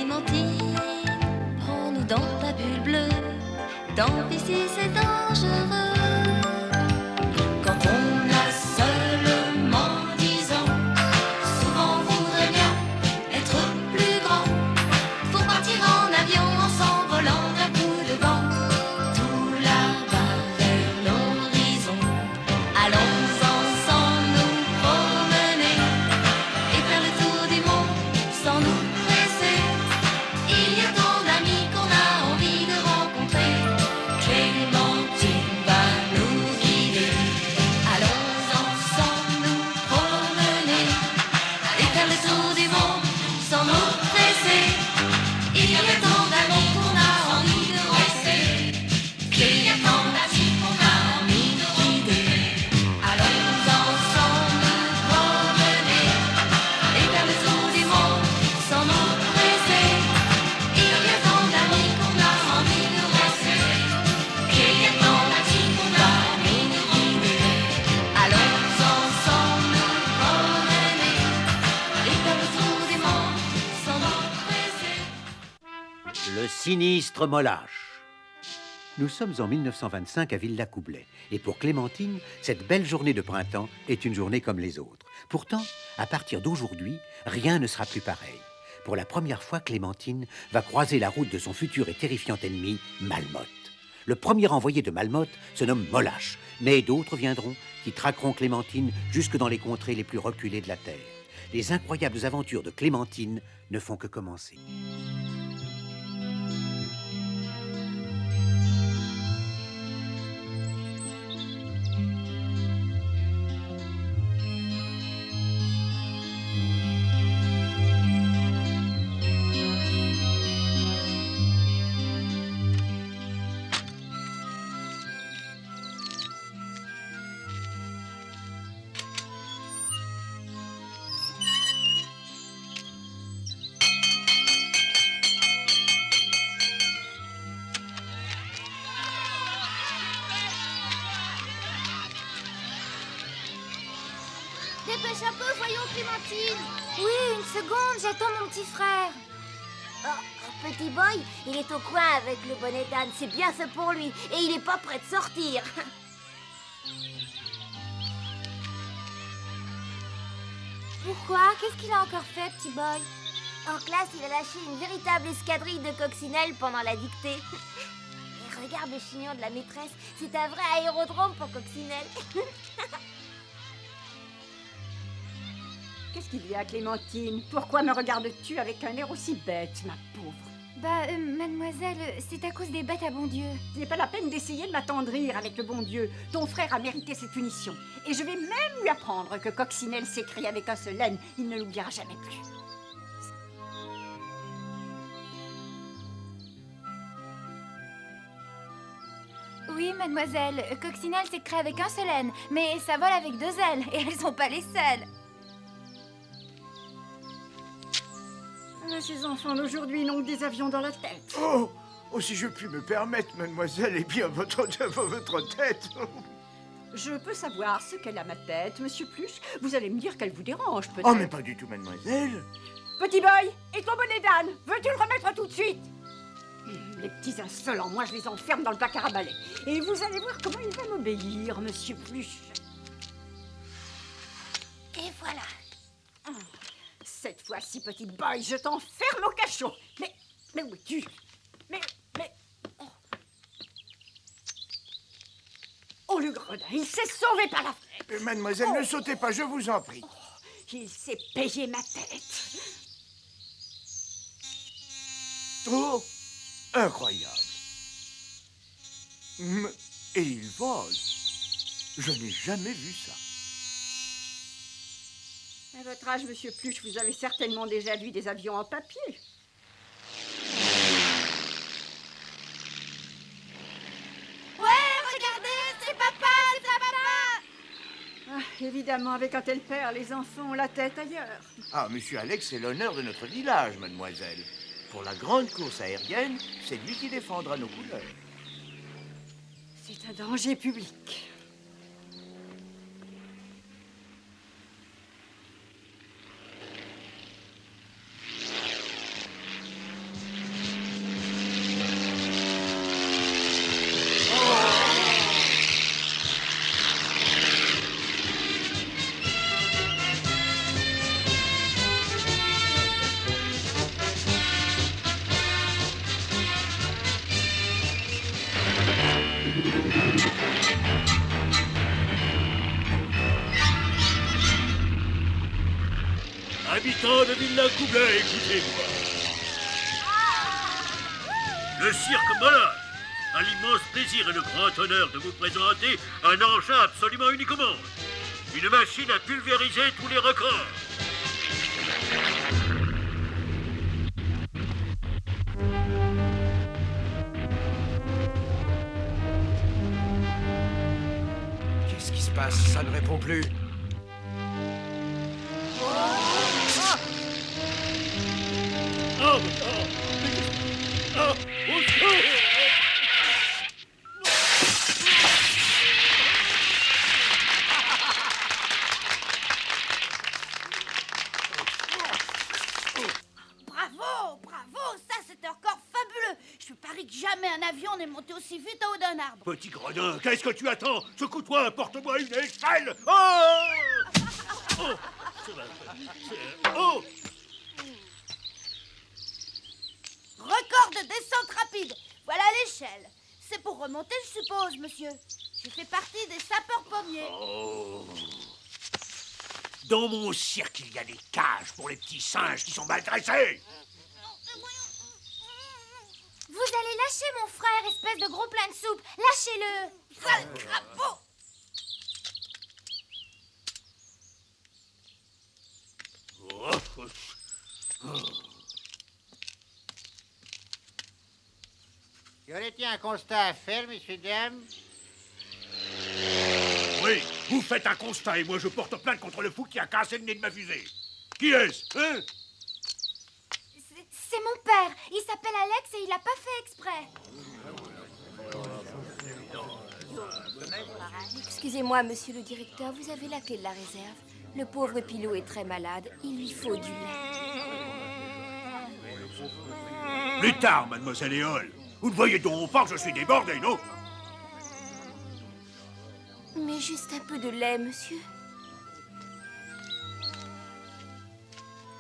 Clémentine, prends-nous dans ta bulle bleue. Tant pis si c'est dangereux. Quand on a seulement 10 ans, souvent on voudrait bien être plus grand. Pour partir en avion en s'envolant d'un coup de vent, tout là-bas vers l'horizon. Allons ensemble nous promener et faire le tour du monde sans nous presser. Il y a tant d'amis qu'on a envie de rencontrer. Clémentine va nous guider. Allons ensemble nous promener et faire le tour du monde sans nous presser. Il y a tant d'amis qu'on a envie de rencontrer. Il y a tant d'amis qu'on a envie de guider. Allons ensemble nous promener et faire le tour du monde sans nous presser. Il y a tant d'amis qu'on a envie de rencontrer. Il y a tant d'amis qu'on a envie de guider. Allons ensemble nous promener et faire le tour du monde sans nous presser. Le sinistre Molâche. Nous sommes en 1925 à Villacoublay. Et pour Clémentine, cette belle journée de printemps est une journée comme les autres. Pourtant, à partir d'aujourd'hui, rien ne sera plus pareil. Pour la première fois, Clémentine va croiser la route de son futur et terrifiant ennemi, Malmotte. Le premier envoyé de Malmotte se nomme Molâche, mais d'autres viendront qui traqueront Clémentine jusque dans les contrées les plus reculées de la Terre. Les incroyables aventures de Clémentine ne font que commencer. Dépêche un peu, voyons Clémentine. Oui, une seconde, j'attends mon petit frère. Oh, petit boy, il est au coin avec le bonnet d'âne, c'est bien fait pour lui. Et il est pas prêt de sortir. Pourquoi? Qu'est-ce qu'il a encore fait, petit boy? En classe, il a lâché une véritable escadrille de coccinelles pendant la dictée. Et regarde le chignon de la maîtresse, c'est un vrai aérodrome pour coccinelles. Qu'est-ce qu'il y a, Clémentine? Pourquoi me regardes-tu avec un air aussi bête, ma pauvre? Mademoiselle, c'est à cause des bêtes à bon Dieu. Ce n'est pas la peine d'essayer de m'attendrir avec le bon Dieu. Ton frère a mérité cette punition. Et je vais même lui apprendre que Coccinelle s'écrie avec un seul N. Il ne l'oubliera jamais plus. Oui, mademoiselle, Coccinelle s'écrit avec un seul N, mais ça vole avec 2 ailes, et elles sont pas les seules. Ces enfants d'aujourd'hui n'ont que des avions dans la tête. Oh, si je puis me permettre, mademoiselle, eh bien, votre tête. Je peux savoir ce qu'elle a, ma tête, monsieur Pluche. Vous allez me dire qu'elle vous dérange, peut-être. Oh, mais pas du tout, mademoiselle. Petit boy, et ton bonnet d'âne, veux-tu le remettre tout de suite? Les petits insolents, moi je les enferme dans le placard à balai. Et vous allez voir comment il va m'obéir, monsieur Pluche. Et voilà. Cette fois-ci, petit boy, je t'enferme au cachot. Mais où es-tu? Mais... Oh, oh le gredin, il s'est sauvé par la fenêtre. Mademoiselle, ne sautez pas, je vous en prie. Oh, il s'est payé ma tête. Oh, incroyable. Et il vole. Je n'ai jamais vu ça. À votre âge, monsieur Pluche, vous avez certainement déjà vu des avions en papier. Ouais, regardez, c'est papa, Ah, évidemment, avec un tel père, les enfants ont la tête ailleurs. Ah, monsieur Alex, c'est l'honneur de notre village, mademoiselle. Pour la grande course aérienne, c'est lui qui défendra nos couleurs. C'est un danger public. Habitants de Villacoublay, écoutez-moi. Le cirque Molage a l'immense plaisir et le grand honneur de vous présenter un engin absolument unique au monde. Une machine à pulvériser tous les records. Qu'est-ce qui se passe? Ça ne répond plus. Au secours! Bravo, bravo, ça c'est un record fabuleux. Je parie que jamais un avion n'est monté aussi vite en haut d'un arbre. Petit gredin, qu'est-ce que tu attends? Secoue-toi, apporte-moi une échelle! Oh! Oh! Oh! Record de descente rapide. Voilà l'échelle. C'est pour remonter, je suppose, monsieur. Je fais partie des sapeurs-pommiers. Oh. Dans mon cirque, il y a des cages pour les petits singes qui sont mal dressés. Vous allez lâcher mon frère, espèce de gros plein de soupe. Lâchez-le. Sale crapaud. Y aurait-il un constat à faire, messieurs, dames? Oui, vous faites un constat et moi je porte plainte contre le fou qui a cassé le nez de ma fusée. Qui est-ce, hein? C'est mon père. Il s'appelle Alex et il n'a pas fait exprès. Excusez-moi, monsieur le directeur, vous avez la clé de la réserve. Le pauvre Pilot est très malade. Il lui faut du lait. Plus tard, mademoiselle Éole. Vous ne voyez donc pas que je suis débordé, non? Mais juste un peu de lait, monsieur.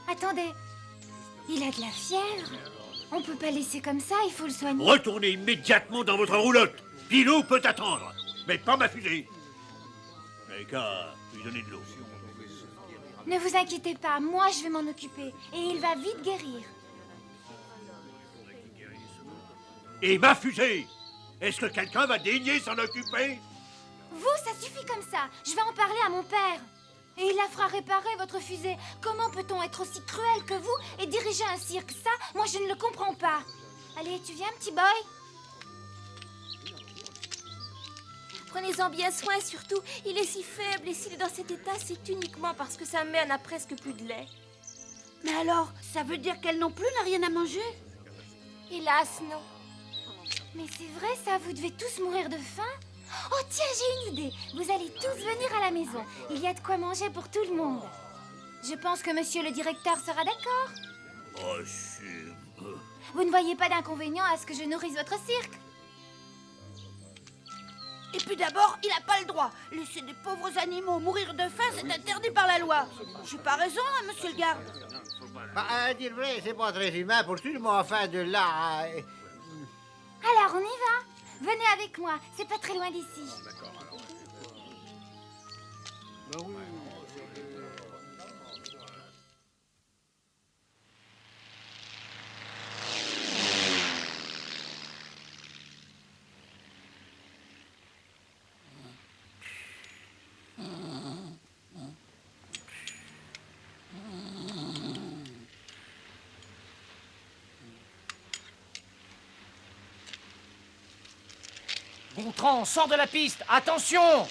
Attendez. Il a de la fièvre. On peut pas laisser comme ça, il faut le soigner. Retournez immédiatement dans votre roulotte. Pilot peut attendre, mais pas ma fusée. Mais qu'à lui donner de l'eau. Ne vous inquiétez pas, moi je vais m'en occuper. Et il va vite guérir. Et ma fusée? Est-ce que quelqu'un va daigner s'en occuper? Vous, ça suffit comme ça. Je vais en parler à mon père. Et il la fera réparer, votre fusée. Comment peut-on être aussi cruel que vous et diriger un cirque? Ça, moi, je ne le comprends pas. Allez, tu viens, petit boy? Prenez-en bien soin, surtout. Il est si faible et s'il est dans cet état, c'est uniquement parce que sa mère n'a presque plus de lait. Mais alors, ça veut dire qu'elle non plus n'a rien à manger? Hélas, non. Mais c'est vrai, ça, vous devez tous mourir de faim? Oh, tiens, j'ai une idée. Vous allez tous venir à la maison. Il y a de quoi manger pour tout le monde. Je pense que monsieur le directeur sera d'accord. Oh, c'est... Vous ne voyez pas d'inconvénient à ce que je nourrisse votre cirque? Et puis d'abord, il n'a pas le droit. Laisser des pauvres animaux mourir de faim, c'est interdit par la loi. J'ai pas raison, hein, monsieur le garde? Bah, à dire vrai, c'est pas très humain pour tout le monde, enfin, de là... Alors, on y va. Venez avec moi, c'est pas très loin d'ici. Gontran, sors de la piste! Attention!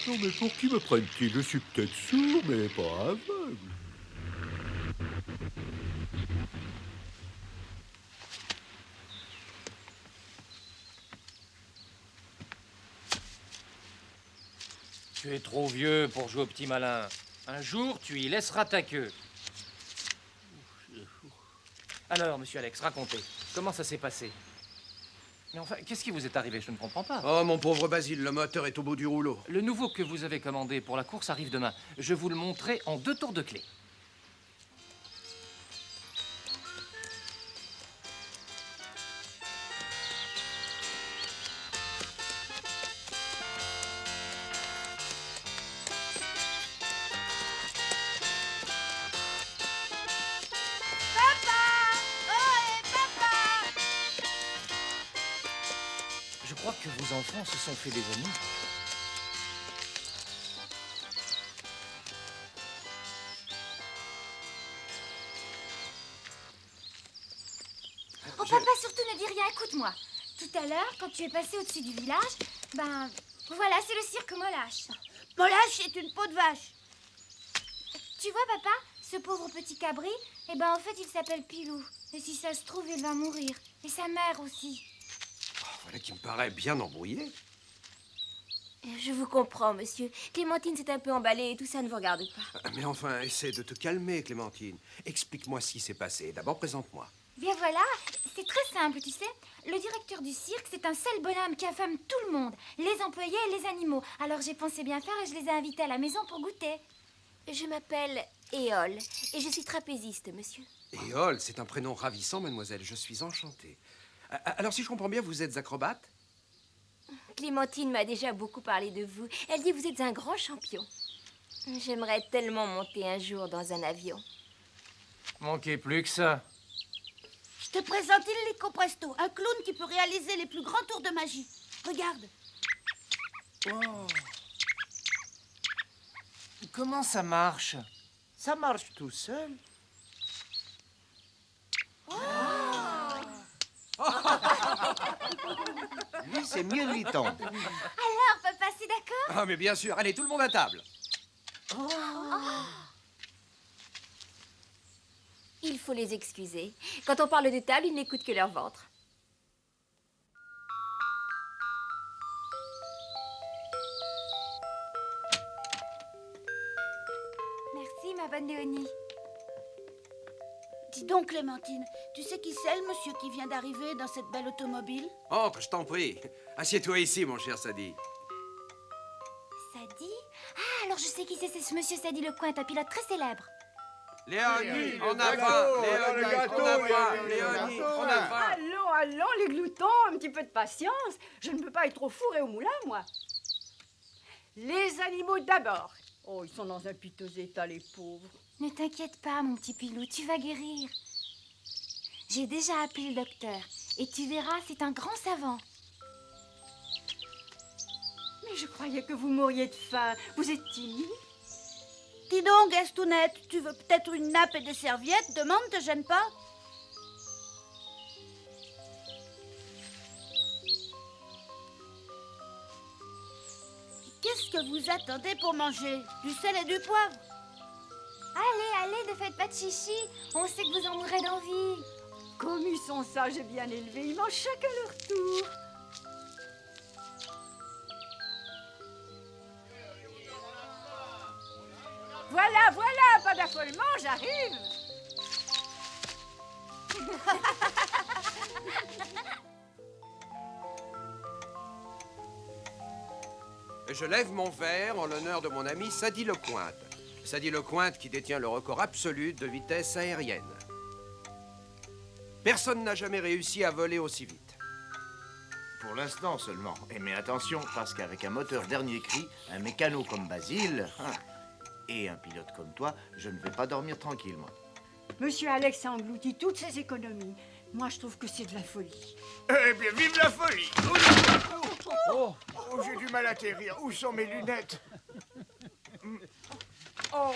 Non, mais pour qui me prennent-ils? Je suis peut-être sourd, mais pas aveugle. Tu es trop vieux pour jouer au petit malin. Un jour, tu y laisseras ta queue. Alors, monsieur Alex, racontez. Comment ça s'est passé? Mais enfin, qu'est-ce qui vous est arrivé? Je ne comprends pas. Oh, mon pauvre Basile, le moteur est au bout du rouleau. Le nouveau que vous avez commandé pour la course arrive demain. Je vous le montrerai en 2 tours de clé. vos enfants se sont fait des amis. Oh, papa, surtout ne dis rien, écoute-moi. Tout à l'heure, quand tu es passé au-dessus du village, ben, voilà, c'est le cirque Molache. Molache est une peau de vache. Tu vois, papa, ce pauvre petit cabri, eh ben, en fait, il s'appelle Pilou. Et si ça se trouve, il va mourir. Et sa mère aussi. Oh, voilà qui me paraît bien embrouillé. Je vous comprends, monsieur. Clémentine s'est un peu emballée et tout ça ne vous regarde pas. Mais enfin, essaie de te calmer, Clémentine. Explique-moi ce qui s'est passé. D'abord, présente-moi. Bien voilà, c'est très simple, tu sais. Le directeur du cirque, c'est un seul bonhomme qui affame tout le monde, les employés et les animaux. Alors j'ai pensé bien faire et je les ai invités à la maison pour goûter. Je m'appelle Éole et je suis trapéziste, monsieur. Éole, c'est un prénom ravissant, mademoiselle. Je suis enchanté. Alors, si je comprends bien, vous êtes acrobate? Clémentine m'a déjà beaucoup parlé de vous. Elle dit que vous êtes un grand champion. J'aimerais tellement monter un jour dans un avion. Manquez plus que ça. Je te présente Illico Presto, un clown qui peut réaliser les plus grands tours de magie. Regarde. Oh. Comment ça marche? Ça marche tout seul. Lui, c'est mieux Liton. Alors, papa, c'est d'accord? Ah, mais bien sûr. Allez, tout le monde à table. Il faut les excuser. Quand on parle de table, ils n'écoutent que leur ventre. Merci, ma bonne Léonie. Dis donc, Clémentine, tu sais qui c'est le monsieur qui vient d'arriver dans cette belle automobile? Entre, je t'en prie. Assieds-toi ici, mon cher Sadi. Sadi? Ah, alors je sais qui c'est ce monsieur Sadi Lecointe, un pilote très célèbre. Léonie, on a faim. Léonie, on a faim. Léonie, on a faim. Allons, allons, les gloutons, un petit peu de patience. Je ne peux pas être au four et au moulin, moi. Les animaux d'abord. Oh, ils sont dans un piteux état, les pauvres. Ne t'inquiète pas, mon petit Pilou, tu vas guérir. J'ai déjà appelé le docteur, et tu verras, c'est un grand savant. Mais je croyais que vous mouriez de faim. Vous êtes timide. Dis donc, Gastounette, tu veux peut-être une nappe et des serviettes? Demande, te gêne pas? Qu'est-ce que vous attendez pour manger? Du sel et du poivre? Allez, allez, ne faites pas de chichi, on sait que vous en mourrez d'envie. Comme ils sont sages et bien élevés, ils mangent chacun leur tour. Voilà, voilà, pas d'affolement, j'arrive. Je lève mon verre en l'honneur de mon ami Sadi Lecointe. Sadi Lecointe qui détient le record absolu de vitesse aérienne. Personne n'a jamais réussi à voler aussi vite. Pour l'instant seulement. Et mais attention, parce qu'avec un moteur dernier cri, un mécano comme Basile, et un pilote comme toi, je ne vais pas dormir tranquillement. Monsieur Alex a englouti toutes ses économies. Moi, je trouve que c'est de la folie. Eh bien, vive la folie! Oh. Oh, j'ai du mal à atterrir. Où sont mes lunettes? Oh,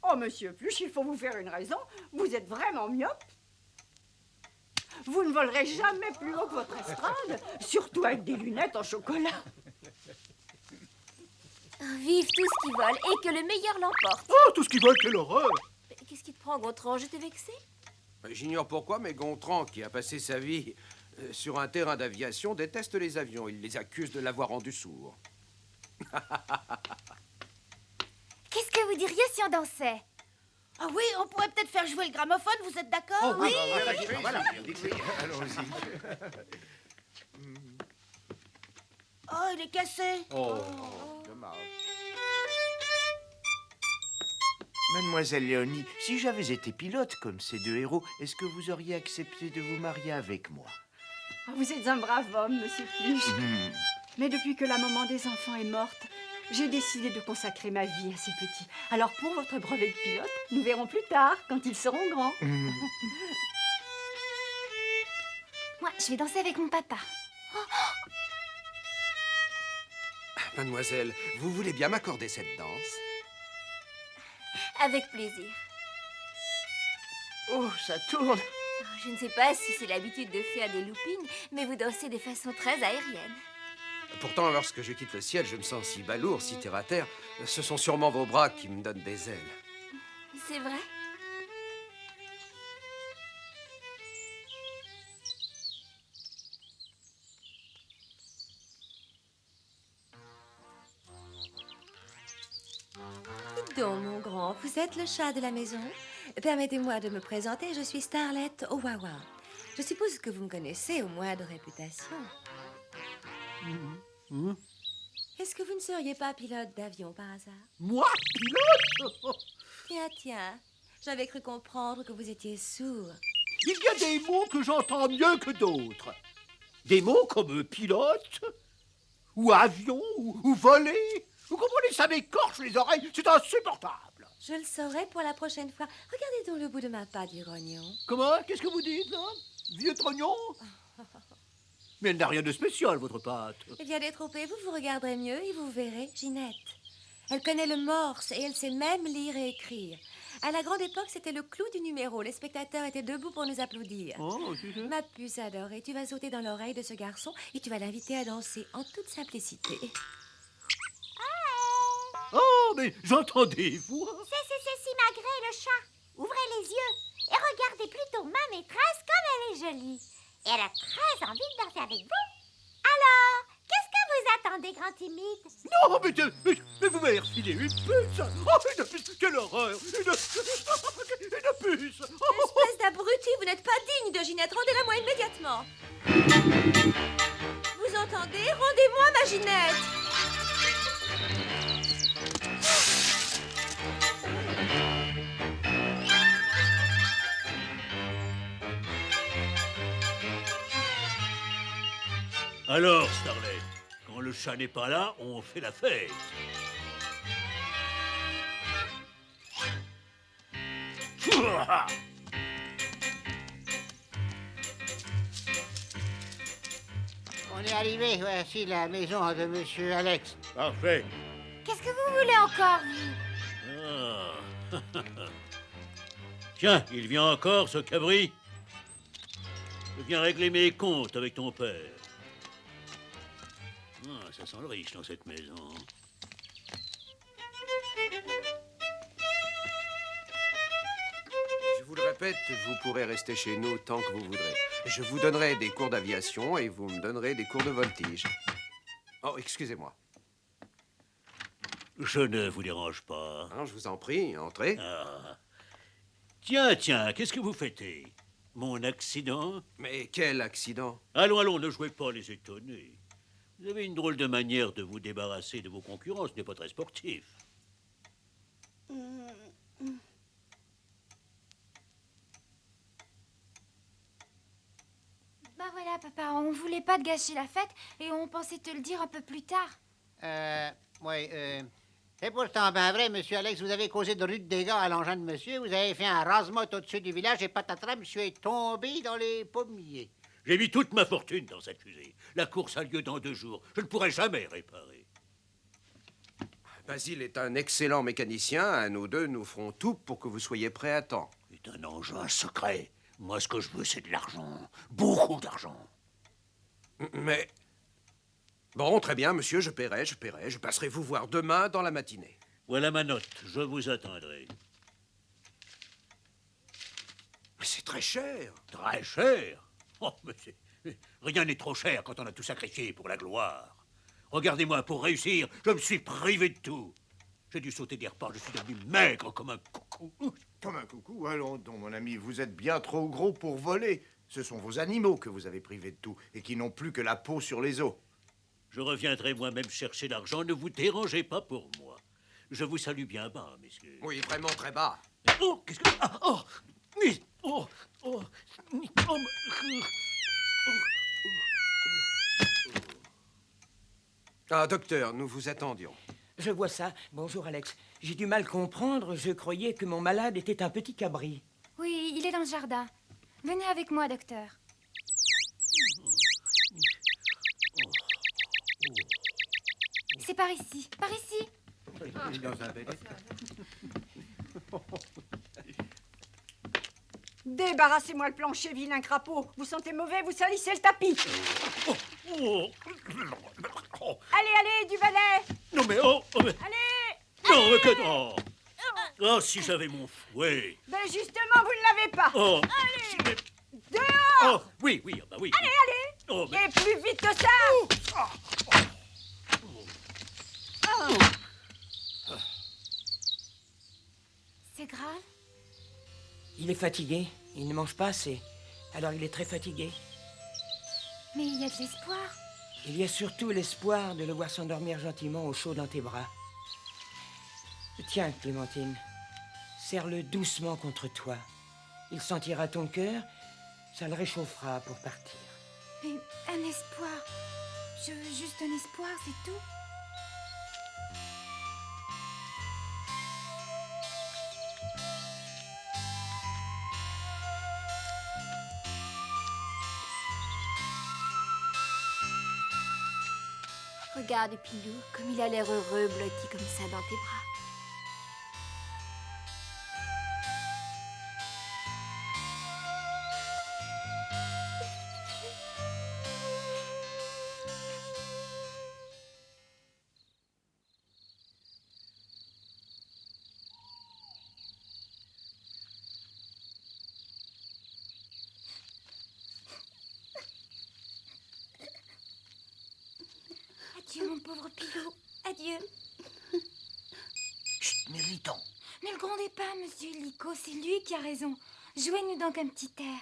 oh, monsieur Pluche, il faut vous faire une raison. Vous êtes vraiment myope. Vous ne volerez jamais plus haut que votre estrade, surtout avec des lunettes en chocolat. Vive tout ce qui vole et que le meilleur l'emporte. Oh, tout ce qui vole, quelle horreur! Qu'est-ce qui te prend, Gontran? Je t'ai vexé? J'ignore pourquoi, mais Gontran, qui a passé sa vie sur un terrain d'aviation, déteste les avions. Il les accuse de l'avoir rendu sourd. Qu'est-ce que vous diriez si on dansait? Ah oui, on pourrait peut-être faire jouer le gramophone, vous êtes d'accord? Oui, voilà. Allons-y. Oh, il est cassé. Dommage. Mademoiselle Léonie, si j'avais été pilote comme ces deux héros, est-ce que vous auriez accepté de vous marier avec moi? Ah, vous êtes un brave homme, monsieur Pluche. Mais depuis que la maman des enfants est morte, j'ai décidé de consacrer ma vie à ces petits. Alors pour votre brevet de pilote, nous verrons plus tard, quand ils seront grands. Moi, je vais danser avec mon papa. Oh, Mademoiselle, vous voulez bien m'accorder cette danse? Avec plaisir. Oh, ça tourne. Oh, je ne sais pas si c'est l'habitude de faire des loopings, mais vous dansez de façon très aérienne. Pourtant, lorsque je quitte le ciel, je me sens si balourd, si terre à terre. Ce sont sûrement vos bras qui me donnent des ailes. C'est vrai? Dites donc, mon grand, vous êtes le chat de la maison? Permettez-moi de me présenter, je suis Starlet Owawa. Je suppose que vous me connaissez, au moins de réputation. Est-ce que vous ne seriez pas pilote d'avion par hasard? Moi, pilote? Tiens, j'avais cru comprendre que vous étiez sourd. Il y a des mots que j'entends mieux que d'autres. Des mots comme pilote, ou avion, ou voler. Vous comprenez, ça m'écorche les oreilles, c'est insupportable. Je le saurai pour la prochaine fois. Regardez donc le bout de ma patte du grognon. Comment? Qu'est-ce que vous dites, là? Vieux trognon? Mais elle n'a rien de spécial, votre pâte. Eh bien, détrompez, vous regarderez mieux et vous verrez Ginette. Elle connaît le morse et elle sait même lire et écrire. À la grande époque, c'était le clou du numéro. Les spectateurs étaient debout pour nous applaudir. Oh, tu sais. Ma puce adorée, tu vas sauter dans l'oreille de ce garçon et tu vas l'inviter à danser en toute simplicité. Oh, mais j'entendais vous. C'est Simagrée, le chat. Ouvrez les yeux et regardez plutôt ma maîtresse comme elle est jolie. Et elle a très envie de danser avec vous. Alors, qu'est-ce que vous attendez, grand timide? Non, mais vous m'avez refilé une puce. Oh, une puce, quelle horreur. Une puce. Espèce d'abruti, vous n'êtes pas digne de Ginette. Rendez-la-moi immédiatement. Vous entendez? Rendez-moi ma Ginette. Alors, Starlet, quand le chat n'est pas là, on fait la fête. On est arrivé, voici la maison de Monsieur Alex. Parfait. Qu'est-ce que vous voulez encore, vous? Ah. Tiens, il vient encore, ce cabri. Je viens régler mes comptes avec ton père. Ah, ça sent le riche dans cette maison. Je vous le répète, vous pourrez rester chez nous tant que vous voudrez. Je vous donnerai des cours d'aviation et vous me donnerez des cours de voltige. Oh, excusez-moi. Je ne vous dérange pas. Non, je vous en prie, entrez. Ah. Tiens, qu'est-ce que vous fêtez? Mon accident? Mais quel accident? Allons, ne jouez pas les étonnés. Vous avez une drôle de manière de vous débarrasser de vos concurrents, ce n'est pas très sportif. Bah voilà, papa, on voulait pas te gâcher la fête et on pensait te le dire un peu plus tard. Oui, c'est pourtant bien vrai, Monsieur Alex, vous avez causé de rudes dégâts à l'engin de monsieur. Vous avez fait un rase-motte au-dessus du village et patatras, monsieur est tombé dans les pommiers. J'ai mis toute ma fortune dans cette fusée. La course a lieu dans 2 jours. Je ne pourrai jamais réparer. Basile est un excellent mécanicien. Nous deux, nous ferons tout pour que vous soyez prêts à temps. C'est un engin secret. Moi, ce que je veux, c'est de l'argent. Beaucoup d'argent. Mais... Bon, très bien, monsieur, je paierai. Je passerai vous voir demain dans la matinée. Voilà ma note. Je vous attendrai. Mais c'est très cher. Très cher? Oh, mais rien n'est trop cher quand on a tout sacrifié pour la gloire. Regardez-moi, pour réussir, je me suis privé de tout. J'ai dû sauter des repas, je suis devenu maigre comme un coucou. Comme un coucou, allons donc, mon ami, vous êtes bien trop gros pour voler. Ce sont vos animaux que vous avez privés de tout et qui n'ont plus que la peau sur les os. Je reviendrai moi-même chercher l'argent, ne vous dérangez pas pour moi. Je vous salue bien bas, messieurs. Oui, vraiment très bas. Oh, qu'est-ce que... Ah, oh, oh, oh, oh, Ah, docteur, nous vous attendions. Je vois ça. Bonjour, Alex. J'ai du mal comprendre. Je croyais que mon malade était un petit cabri. Oui, il est dans le jardin. Venez avec moi, docteur. C'est par ici, par ici. Il est dans un bel état. Débarrassez-moi le plancher, vilain crapaud. Vous sentez mauvais, vous salissez le tapis. Allez, allez, du balai. Non mais Allez. non mais que non. Oh, si j'avais mon fouet. Ben justement, vous ne l'avez pas. Oh. Allez. Dehors. Oh, oui, bah oui. Allez, allez. Oh, Et plus vite que ça. C'est grave? Il est fatigué, il ne mange pas assez. Alors il est très fatigué. Mais il y a de l'espoir. Il y a surtout l'espoir de le voir s'endormir gentiment au chaud dans tes bras. Tiens, Clémentine, serre-le doucement contre toi. Il sentira ton cœur, ça le réchauffera pour partir. Mais un espoir. Je veux juste un espoir, c'est tout. Regarde, Pilou, comme il a l'air heureux, blotti comme ça dans tes bras. Adieu, mon pauvre Pilou. Adieu. Chut, Mériton. Ne le grondez pas, monsieur Lico. C'est lui qui a raison. Jouez-nous donc un petit air.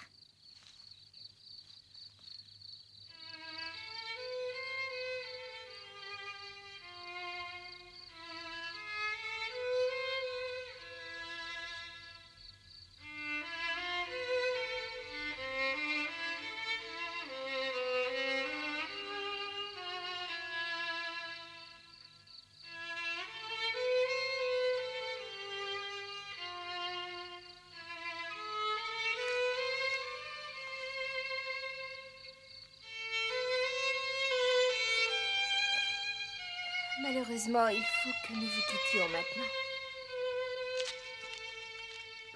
Malheureusement, il faut que nous vous quittions maintenant.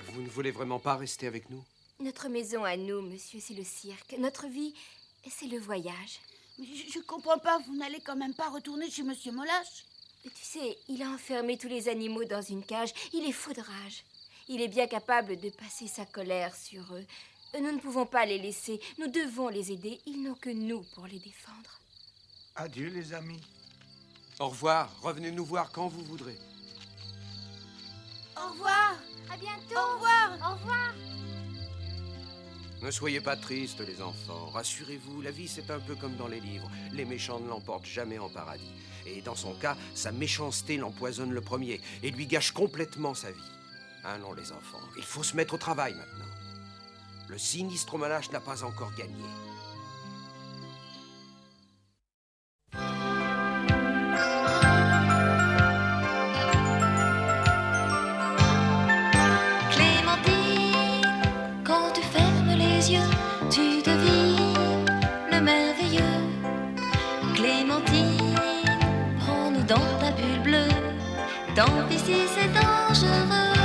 Vous ne voulez vraiment pas rester avec nous? Notre maison à nous, monsieur, c'est le cirque. Notre vie, c'est le voyage. Mais je comprends pas, vous n'allez quand même pas retourner chez Monsieur Molache? Tu sais, il a enfermé tous les animaux dans une cage. Il est fou de rage. Il est bien capable de passer sa colère sur eux. Nous ne pouvons pas les laisser. Nous devons les aider. Ils n'ont que nous pour les défendre. Adieu, les amis. Au revoir, revenez nous voir quand vous voudrez. Au revoir. À bientôt. Au revoir. Au revoir. Ne soyez pas tristes, les enfants. Rassurez-vous, la vie, c'est un peu comme dans les livres. Les méchants ne l'emportent jamais en paradis. Et dans son cas, sa méchanceté l'empoisonne le premier et lui gâche complètement sa vie. Ah non, les enfants, il faut se mettre au travail maintenant. Le sinistre Molache n'a pas encore gagné. Tu devines le merveilleux. Clémentine, prends-nous dans ta bulle bleue. Tant pis si c'est dangereux.